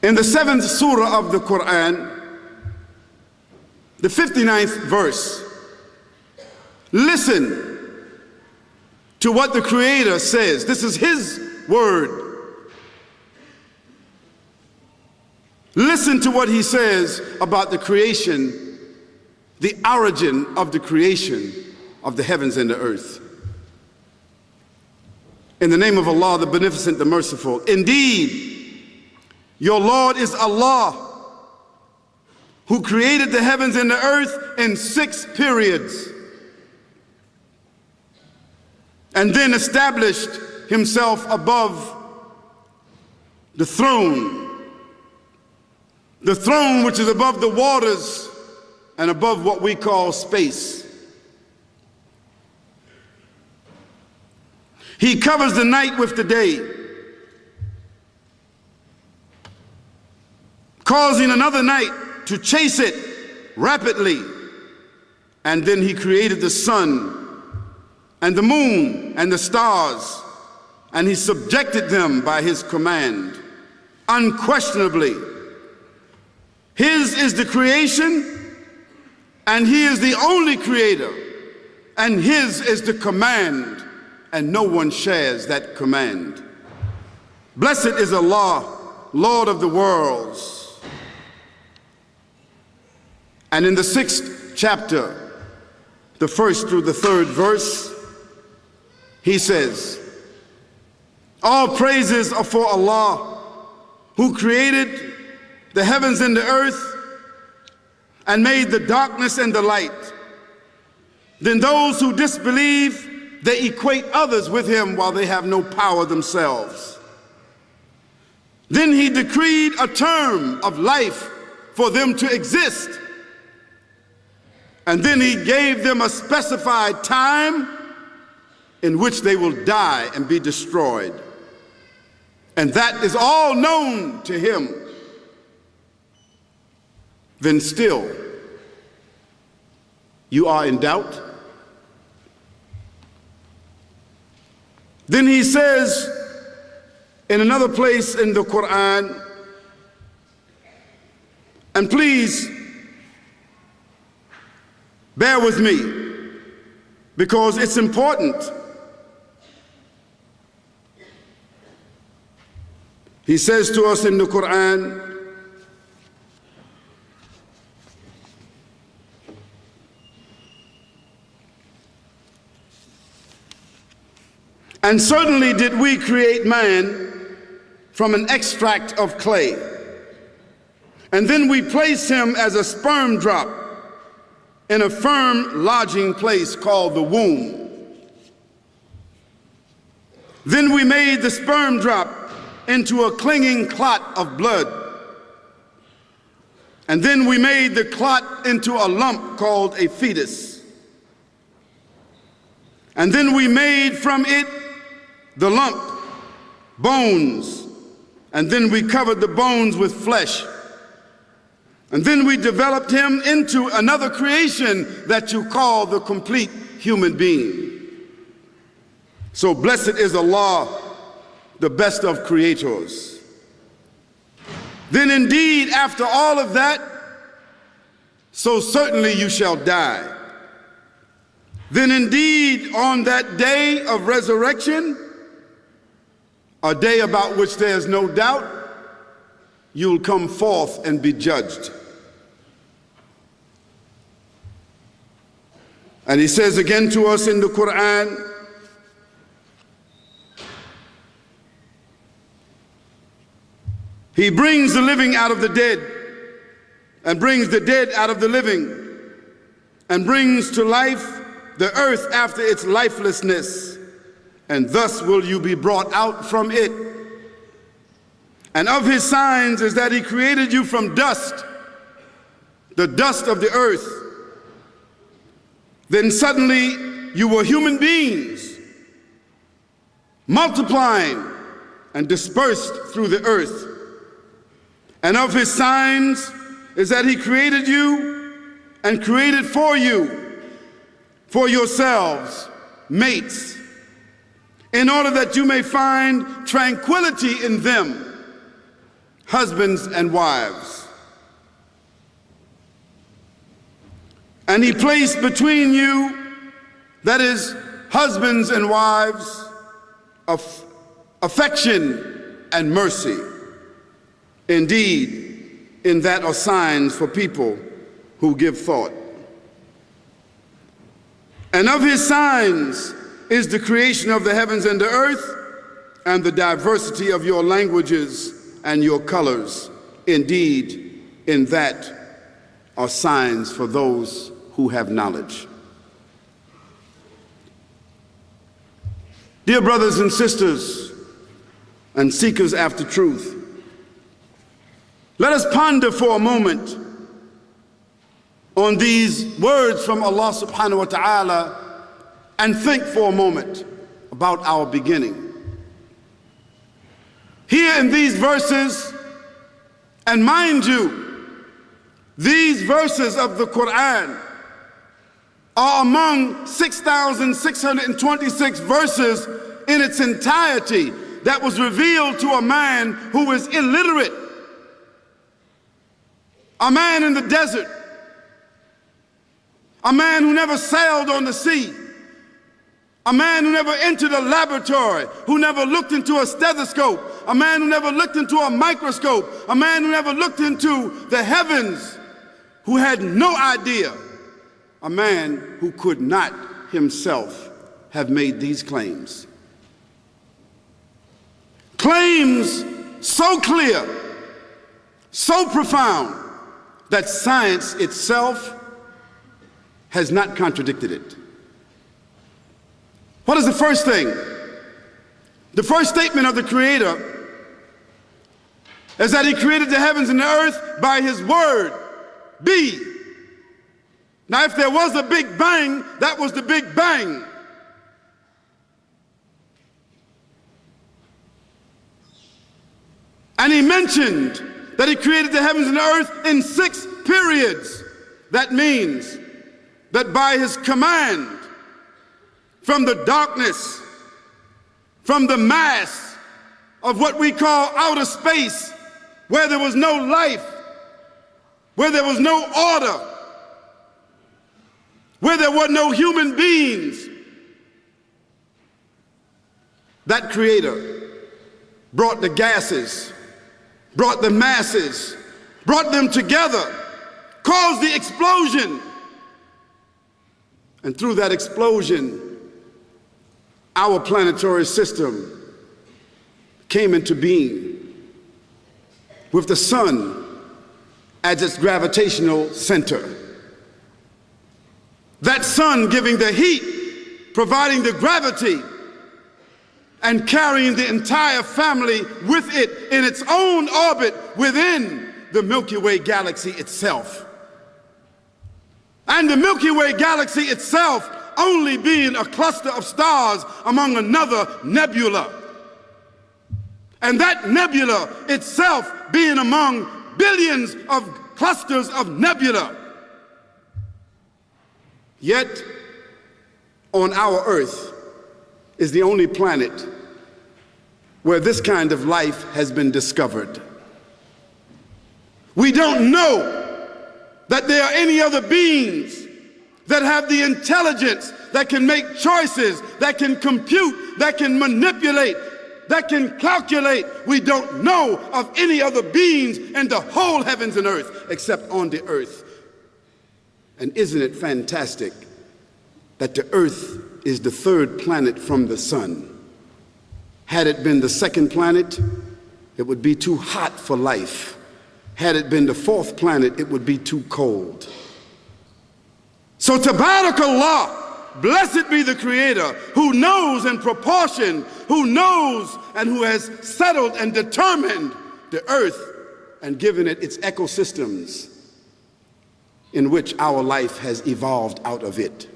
In the 7th surah of the Qur'an, the 59th verse, listen to what the Creator says. This is His word. Listen to what He says about the creation, the origin of the creation of the heavens and the earth. In the name of Allah, the Beneficent, the Merciful. Indeed, your Lord is Allah, who created the heavens and the earth in 6 periods, and then established Himself above the throne which is above the waters and above what we call space. He covers the night with the day, causing another night to chase it rapidly. And then He created the sun and the moon and the stars, and He subjected them by His command. Unquestionably, His is the creation, and He is the only creator, and His is the command, and no one shares that command. Blessed is Allah, Lord of the worlds. And in the 6th chapter, the 1st through the 3rd verse, He says, all praises are for Allah, who created the heavens and the earth and made the darkness and the light. Then those who disbelieve, they equate others with Him while they have no power themselves. Then He decreed a term of life for them to exist. And then He gave them a specified time in which they will die and be destroyed. And that is all known to Him. Then still, you are in doubt? Then He says in another place in the Qur'an, and please bear with me because it's important. He says to us in the Qur'an, and certainly did we create man from an extract of clay, and then we placed him as a sperm drop in a firm lodging place called the womb. Then we made the sperm drop into a clinging clot of blood. And then we made the clot into a lump called a fetus. And then we made from it, the lump, bones. And then we covered the bones with flesh. And then we developed him into another creation that you call the complete human being. So blessed is Allah, the best of creators. Then indeed, after all of that, so certainly you shall die. Then indeed, on that day of resurrection, a day about which there is no doubt, you'll come forth and be judged. And He says again to us in the Qur'an, He brings the living out of the dead, and brings the dead out of the living, and brings to life the earth after its lifelessness, and thus will you be brought out from it. And of His signs is that He created you from dust, the dust of the earth. Then suddenly you were human beings, multiplying and dispersed through the earth. And of His signs is that He created you and created for you, for yourselves, mates, in order that you may find tranquility in them husbands and wives. And he placed between you, that is, husbands and wives, affection and mercy. Indeed, in that are signs for people who give thought. And of his signs is the creation of the heavens and the earth, and the diversity of your languages and your colors. Indeed, in that are signs for those who have knowledge. Dear brothers and sisters and seekers after truth, let us ponder for a moment on these words from Allah subhanahu wa ta'ala and think for a moment about our beginning. Here in these verses, and mind you, these verses of the Qur'an are among 6,626 verses in its entirety that was revealed to a man who is illiterate, a man in the desert, a man who never sailed on the sea, a man who never entered a laboratory, who never looked into a stethoscope, a man who never looked into a microscope, a man who never looked into the heavens, who had no idea, a man who could not himself have made these claims. Claims so clear, so profound, that science itself has not contradicted it. What is the first thing? The first statement of the Creator is that he created the heavens and the earth by his word, be. Now, if there was a big bang, that was the big bang. And he mentioned that he created the heavens and the earth in 6 periods. That means that by his command, from the darkness, from the mass of what we call outer space, where there was no life, where there was no order, where there were no human beings, that Creator brought the gases, brought the masses, brought them together, caused the explosion. And through that explosion, our planetary system came into being with the sun as its gravitational center. That sun giving the heat, providing the gravity, and carrying the entire family with it in its own orbit within the Milky Way galaxy itself. And the Milky Way galaxy itself only being a cluster of stars among another nebula. And that nebula itself being among billions of clusters of nebula. Yet, on our Earth is the only planet where this kind of life has been discovered. We don't know that there are any other beings that have the intelligence, that can make choices, that can compute, that can manipulate, that can calculate. We don't know of any other beings in the whole heavens and earth except on the earth. And isn't it fantastic that the earth is the 3rd planet from the sun? Had it been the 2nd planet, it would be too hot for life. Had it been the 4th planet, it would be too cold. So Tabarakallah, blessed be the Creator, who knows in proportion, who knows and who has settled and determined the earth and given it its ecosystems in which our life has evolved out of it.